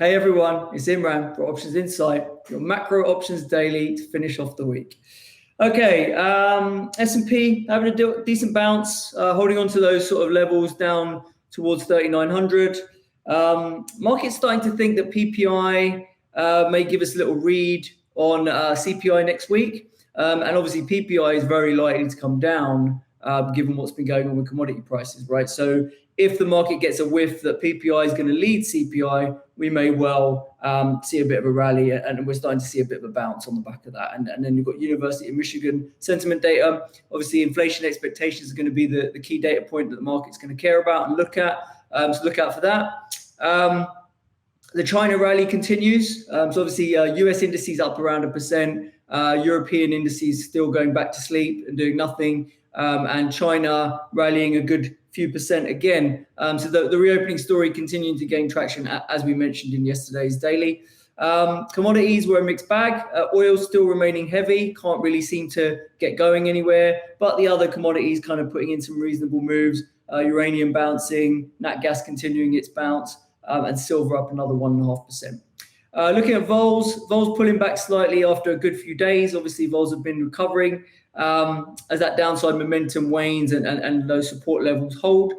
Hey everyone, it's Imran for Options Insight, your macro options daily to finish off the week. Okay, S&P having a decent bounce, holding on to those sort of levels down towards 3,900. Market's starting to think that PPI may give us a little read on CPI next week. And obviously PPI is very likely to come down given what's been going on with commodity prices, right? So if the market gets a whiff that PPI is going to lead CPI, we may well see a bit of a rally, and we're starting to see a bit of a bounce on the back of that. And then you've got University of Michigan sentiment data. Obviously, inflation expectations are going to be the key data point that the market's going to care about and look at. So look out for that. The China rally continues. So obviously, US indices up around 1%. European indices still going back to sleep and doing nothing. And China rallying a good few percent again. So the reopening story continuing to gain traction, as we mentioned in yesterday's daily. Commodities were a mixed bag. Oil still remaining heavy, can't really seem to get going anywhere. But the other commodities kind of putting in some reasonable moves. Uranium bouncing, nat gas continuing its bounce, and silver up another 1.5%. Looking at vols pulling back slightly after a good few days. Obviously, vols have been recovering as that downside momentum wanes and those support levels hold.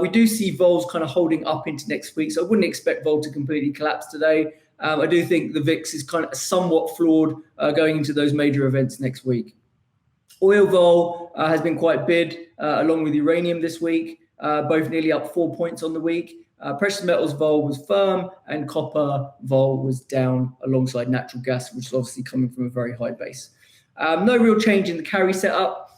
We do see vols kind of holding up into next week, so I wouldn't expect vol to completely collapse today. I do think the VIX is kind of somewhat flawed going into those major events next week. Oil vol has been quite bid along with uranium this week, both nearly up 4 points on the week. Precious metals vol was firm and copper vol was down alongside natural gas, which is obviously coming from a very high base. No real change in the carry setup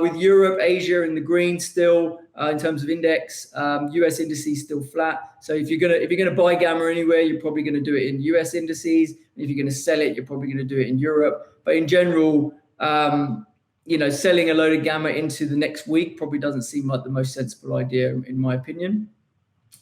with Europe, Asia in the green still in terms of index. US indices still flat. So if you're gonna buy gamma anywhere, you're probably gonna do it in US indices. And if you're gonna sell it, you're probably gonna do it in Europe. But in general, selling a load of gamma into the next week probably doesn't seem like the most sensible idea in my opinion.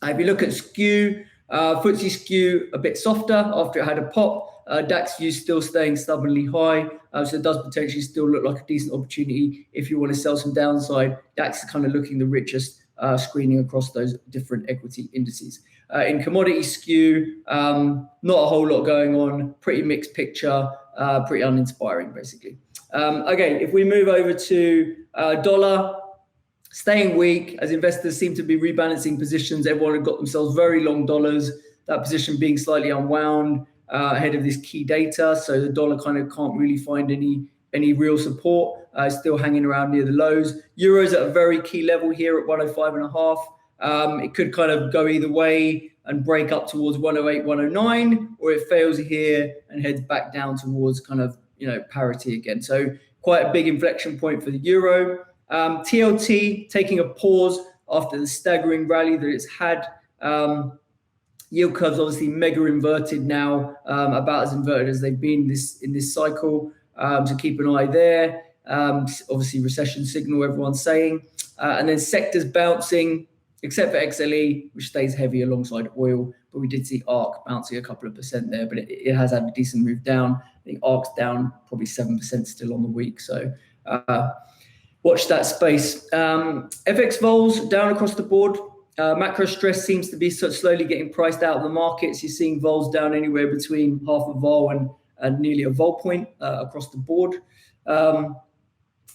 If you look at skew, FTSE skew a bit softer after it had a pop. DAX view still staying stubbornly high, so it does potentially still look like a decent opportunity if you want to sell some downside. DAX is kind of looking the richest screening across those different equity indices. In commodity skew, not a whole lot going on, pretty mixed picture, pretty uninspiring basically. Okay, if we move over to dollar, staying weak as investors seem to be rebalancing positions. Everyone had got themselves very long dollars, that position being slightly unwound ahead of this key data. So the dollar kind of can't really find any real support. Still hanging around near the lows. Euro's at a very key level here at 105.5. It could kind of go either way and break up towards 108, 109, or it fails here and heads back down towards kind of parity again. So quite a big inflection point for the euro. TLT taking a pause after the staggering rally that it's had. Yield curves obviously mega inverted now, about as inverted as they've been in this cycle. So keep an eye there. Obviously recession signal, everyone's saying. And then sectors bouncing, except for XLE, which stays heavy alongside oil. But we did see ARC bouncing a couple of percent there, but it has had a decent move down. I think ARC's down probably 7% still on the week. So watch that space. FX vols down across the board. Macro stress seems to be slowly getting priced out of the markets. You're seeing vols down anywhere between half a vol and nearly a vol point across the board.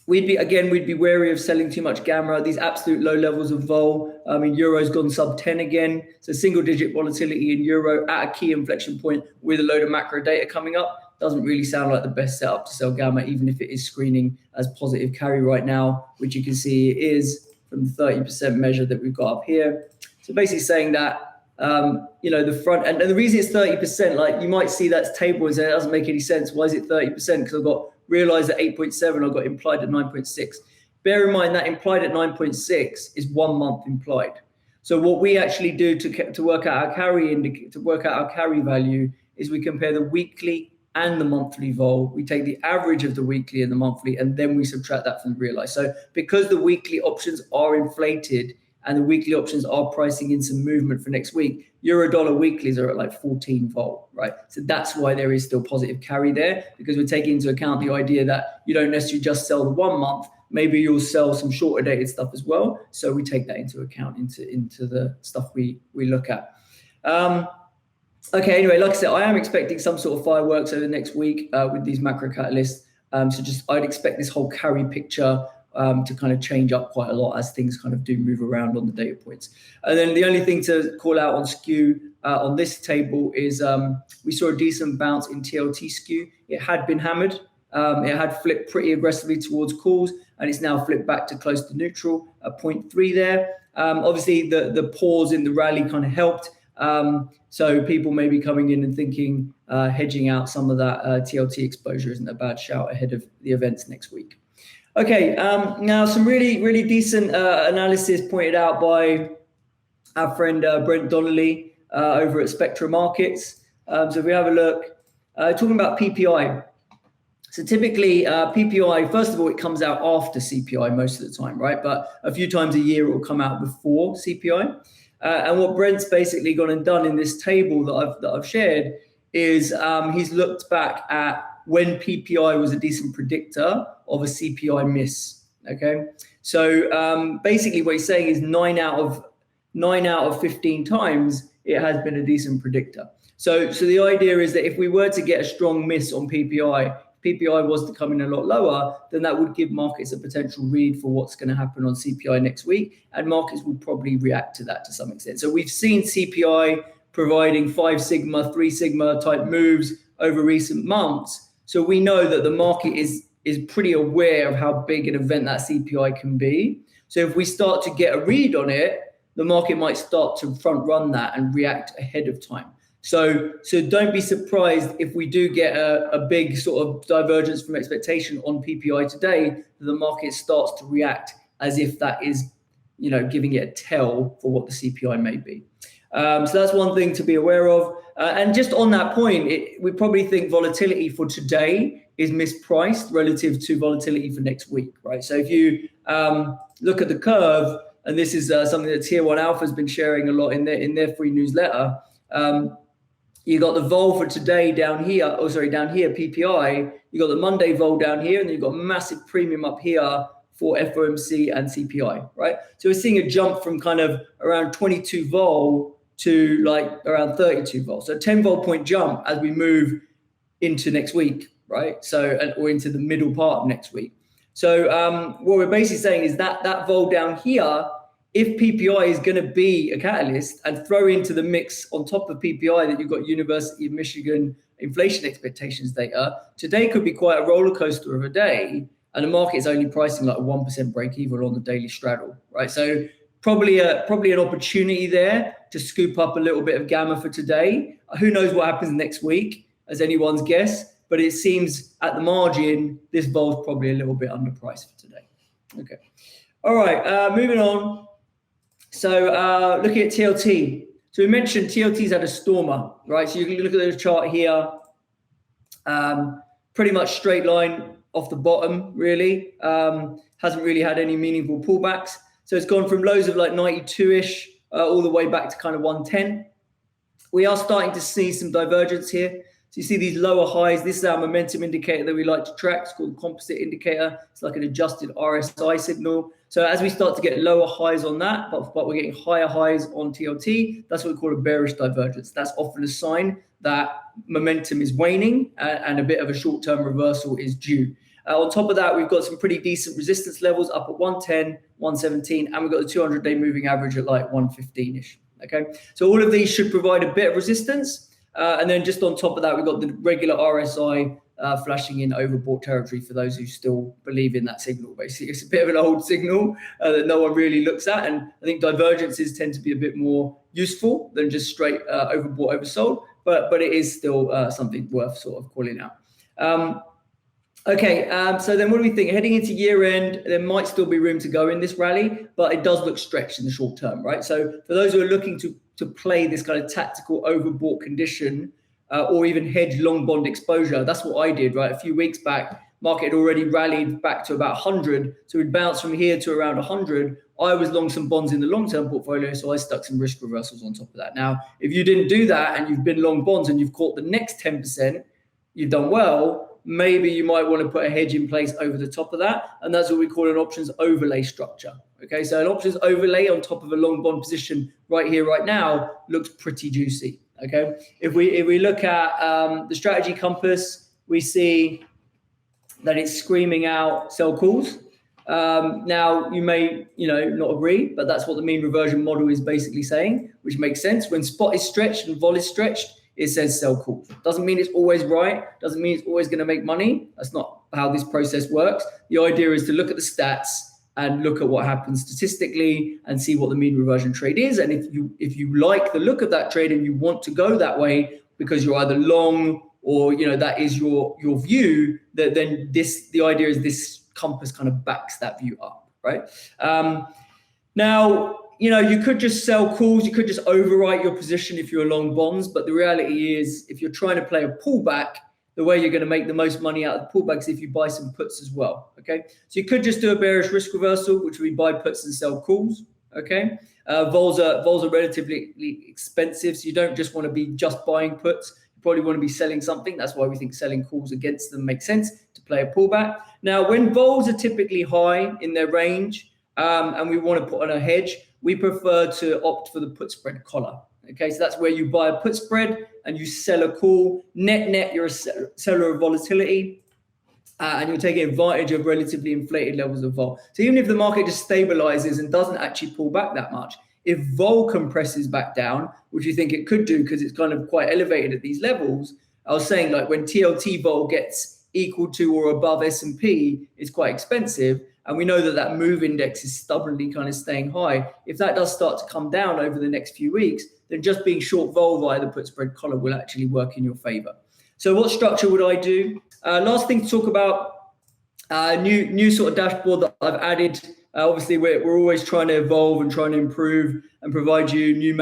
We'd be wary of selling too much gamma. These absolute low levels of vol. Euro's gone sub 10 again. So single digit volatility in euro at a key inflection point with a load of macro data coming up. Doesn't really sound like the best setup to sell gamma, even if it is screening as positive carry right now, which you can see is from the 30% measure that we've got up here. So basically saying that, the front, and the reason it's 30%, like you might see that's table and say it doesn't make any sense. Why is it 30%? Because I've got realized at 8.7, I've got implied at 9.6. Bear in mind that implied at 9.6 is 1 month implied. So what we actually do to work out our carry value is we compare the weekly and the monthly vol. We take the average of the weekly and the monthly, and then we subtract that from the realized. So because the weekly options are inflated and the weekly options are pricing in some movement for next week, euro dollar weeklies are at like 14 vol, right? So that's why there is still positive carry there, because we're taking into account the idea that you don't necessarily just sell the 1 month, maybe you'll sell some shorter dated stuff as well. So we take that into account into the stuff we look at. Okay, anyway, like I said, I am expecting some sort of fireworks over the next week with these macro catalysts. So I'd expect this whole carry picture to kind of change up quite a lot as things kind of do move around on the data points. And then the only thing to call out on skew on this table is we saw a decent bounce in TLT skew. It had been hammered. It had flipped pretty aggressively towards calls, and it's now flipped back to close to neutral at 0.3 there. Obviously, the pause in the rally kind of helped. So people may be coming in and thinking hedging out some of that TLT exposure isn't a bad shout ahead of the events next week. Okay, now some really decent analysis pointed out by our friend Brent Donnelly over at Spectra Markets. So if we have a look, talking about PPI. So typically PPI, first of all, it comes out after CPI most of the time, right? But a few times a year it will come out before CPI. And what Brent's basically gone and done in this table that I've shared is he's looked back at when PPI was a decent predictor of a CPI miss. Okay, so basically what he's saying is 9 out of 15 times it has been a decent predictor. So the idea is that if we were to get a strong miss on PPI was to come in a lot lower, then that would give markets a potential read for what's going to happen on CPI next week, and markets will probably react to that to some extent. So we've seen CPI providing 5 sigma, 3 sigma type moves over recent months. So we know that the market is pretty aware of how big an event that CPI can be. So if we start to get a read on it, the market might start to front run that and react ahead of time. So don't be surprised if we do get a big sort of divergence from expectation on PPI today, the market starts to react as if that is, giving it a tell for what the CPI may be. So that's one thing to be aware of. And just on that point, we probably think volatility for today is mispriced relative to volatility for next week, right? So if you look at the curve, and this is something that Tier 1 Alpha has been sharing a lot in their free newsletter, you got the vol for today down here, PPI. You got the Monday vol down here, and then you've got massive premium up here for FOMC and CPI, right? So we're seeing a jump from kind of around 22 vol to like around 32 vol. So a 10 vol point jump as we move into next week, right? So, or into the middle part of next week. So what we're basically saying is that vol down here, if PPI is going to be a catalyst, and throw into the mix on top of PPI that you've got University of Michigan inflation expectations data, today could be quite a roller coaster of a day, and the market is only pricing like a 1% break even on the daily straddle, right? So probably an opportunity there to scoop up a little bit of gamma for today. Who knows what happens next week, as anyone's guess, but it seems at the margin, this vol's probably a little bit underpriced for today. Okay. All right, moving on. So looking at TLT. So we mentioned TLT's had a stormer, right? So you can look at the chart here. Pretty much straight line off the bottom, really. Hasn't really had any meaningful pullbacks. So it's gone from lows of like 92-ish all the way back to kind of 110. We are starting to see some divergence here. So you see these lower highs. This is our momentum indicator that we like to track. It's called composite indicator. It's like an adjusted RSI signal. So as we start to get lower highs on that, but we're getting higher highs on TLT, that's what we call a bearish divergence. That's often a sign that momentum is waning and a bit of a short-term reversal is due. On top of that, we've got some pretty decent resistance levels up at 110, 117, and we've got the 200-day moving average at like 115-ish. Okay, so all of these should provide a bit of resistance. And then just on top of that, we've got the regular RSI flashing in overbought territory for those who still believe in that signal. Basically, it's a bit of an old signal that no one really looks at. And I think divergences tend to be a bit more useful than just straight overbought, oversold. But it is still something worth sort of calling out. So then what do we think? Heading into year end, there might still be room to go in this rally, but it does look stretched in the short term, right? So for those who are looking to play this kind of tactical overbought condition or even hedge long bond exposure, that's what I did, right? A few weeks back, market had already rallied back to about 100. So we'd bounced from here to around 100. I was long some bonds in the long-term portfolio, so I stuck some risk reversals on top of that. Now, if you didn't do that and you've been long bonds and you've caught the next 10%, you've done well. Maybe you might want to put a hedge in place over the top of that. And that's what we call an options overlay structure. Okay, so an options overlay on top of a long bond position right here, right now, looks pretty juicy. Okay, if we look at the strategy compass, we see that it's screaming out sell calls. Now you may not agree, but that's what the mean reversion model is basically saying, which makes sense. When spot is stretched and vol is stretched, it says sell calls. Doesn't mean it's always right, doesn't mean it's always going to make money. That's not how this process works. The idea is to look at the stats and look at what happens statistically and see what the mean reversion trade is. And if you like the look of that trade and you want to go that way because you're either long or that is your view, then the idea is this compass kind of backs that view up, right? Now, you could just sell calls, you could just overwrite your position if you're long bonds, but the reality is if you're trying to play a pullback, the way you're going to make the most money out of the pullback is if you buy some puts as well, okay? So you could just do a bearish risk reversal, which would be buy puts and sell calls, okay? Vols are relatively expensive, so you don't just want to be just buying puts. You probably want to be selling something. That's why we think selling calls against them makes sense to play a pullback. Now, when vols are typically high in their range and we want to put on a hedge, we prefer to opt for the put spread collar. Okay, so that's where you buy a put spread and you sell a call. Net, you're a seller of volatility and you're taking advantage of relatively inflated levels of vol. So even if the market just stabilizes and doesn't actually pull back that much, if vol compresses back down, which you think it could do because it's kind of quite elevated at these levels, I was saying like when TLT vol gets equal to or above S&P, it's quite expensive. And we know that move index is stubbornly kind of staying high. If that does start to come down over the next few weeks, then just being short vol via the put spread collar will actually work in your favor. So what structure would I do? Last thing to talk about, new sort of dashboard that I've added. Obviously, we're always trying to evolve and trying to improve and provide you new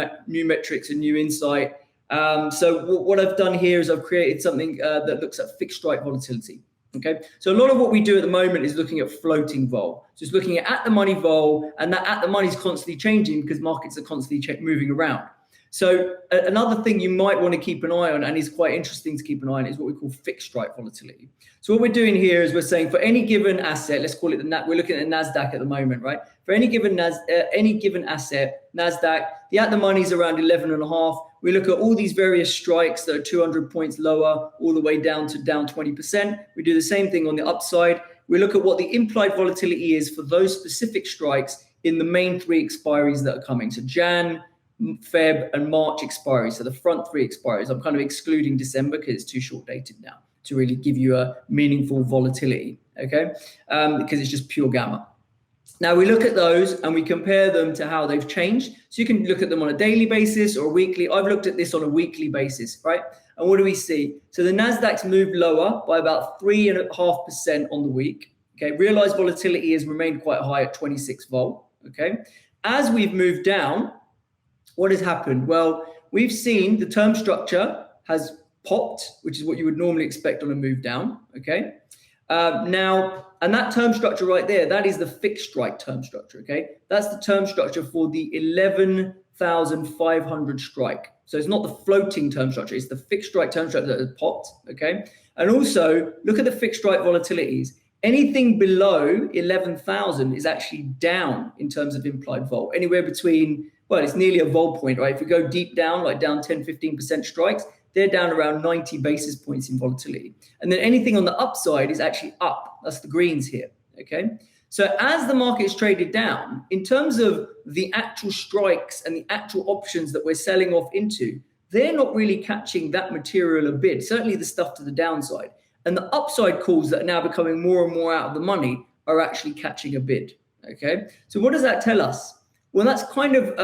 metrics and new insight. So what I've done here is I've created something that looks at fixed strike volatility. Okay, so a lot of what we do at the moment is looking at floating vol. So it's looking at the money vol, and that at the money is constantly changing because markets are constantly moving around. So another thing you might want to keep an eye on, and is quite interesting to keep an eye on, is what we call fixed strike volatility. So what we're doing here is we're saying for any given asset, let's call it we're looking at the Nasdaq at the moment, right? For any given asset, Nasdaq, the at the money is around 11.5. We look at all these various strikes that are 200 points lower, all the way down to down 20%. We do the same thing on the upside. We look at what the implied volatility is for those specific strikes in the main three expiries that are coming. So Jan, Feb, and March expiries. So the front three expiries. I'm kind of excluding December because it's too short dated now to really give you a meaningful volatility, okay? Because it's just pure gamma. Now we look at those and we compare them to how they've changed. So you can look at them on a daily basis or a weekly. I've looked at this on a weekly basis, right? And what do we see? So the Nasdaq's moved lower by about 3.5% on the week. Okay, realized volatility has remained quite high at 26 vol. Okay, as we've moved down, what has happened? Well, we've seen the term structure has popped, which is what you would normally expect on a move down. Okay. Now, and that term structure right there, that is the fixed strike term structure, okay? That's the term structure for the 11,500 strike. So it's not the floating term structure, it's the fixed strike term structure that has popped, okay? And also, look at the fixed strike volatilities. Anything below 11,000 is actually down in terms of implied vol, anywhere between, well, it's nearly a vol point, right? If we go deep down, like down 10, 15% strikes, they're down around 90 basis points in volatility. And then anything on the upside is actually up. That's the greens here, okay? So as the market is traded down, in terms of the actual strikes and the actual options that we're selling off into, they're not really catching that material a bid, certainly the stuff to the downside. And the upside calls that are now becoming more and more out of the money are actually catching a bid, okay? So what does that tell us? Well, that's kind of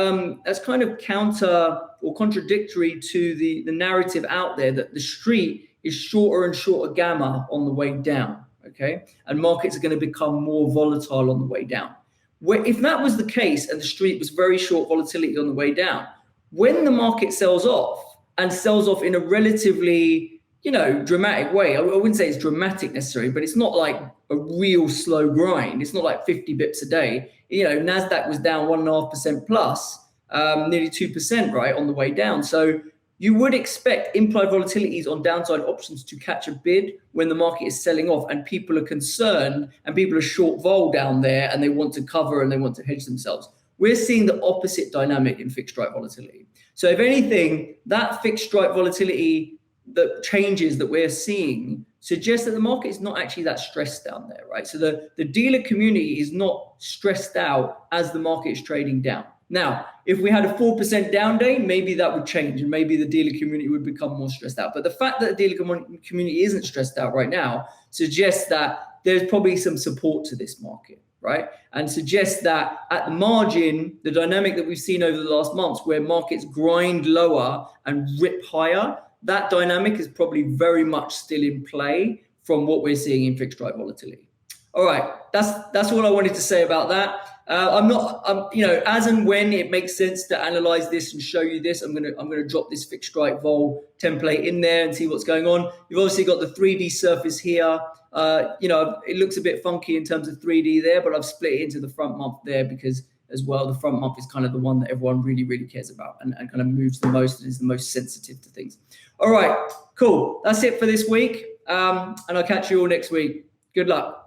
counter or contradictory to the narrative out there that the street is shorter and shorter gamma on the way down, okay? And markets are going to become more volatile on the way down. If that was the case and the street was very short volatility on the way down, when the market sells off and sells off in a relatively, dramatic way, I wouldn't say it's dramatic necessarily, but it's not like a real slow grind. It's not like 50 bips a day. Nasdaq was down 1.5% plus, nearly 2%, right, on the way down. So you would expect implied volatilities on downside options to catch a bid when the market is selling off and people are concerned and people are short vol down there and they want to cover and they want to hedge themselves. We're seeing the opposite dynamic in fixed strike volatility. So if anything, that fixed strike volatility, the changes that we're seeing suggests that the market is not actually that stressed down there, right? So the dealer community is not stressed out as the market is trading down. Now, if we had a 4% down day, maybe that would change and maybe the dealer community would become more stressed out. But the fact that the dealer community isn't stressed out right now suggests that there's probably some support to this market, right? And suggests that at the margin, the dynamic that we've seen over the last months where markets grind lower and rip higher, that dynamic is probably very much still in play from what we're seeing in fixed strike volatility. All right, that's all I wanted to say about that. As and when it makes sense to analyze this and show you this, I'm gonna drop this fixed strike vol template in there and see what's going on. You've obviously got the 3D surface here. It looks a bit funky in terms of 3D there, but I've split it into the front month there because as well, the front month is kind of the one that everyone really, really cares about and kind of moves the most and is the most sensitive to things. All right, cool. That's it for this week. And I'll catch you all next week. Good luck.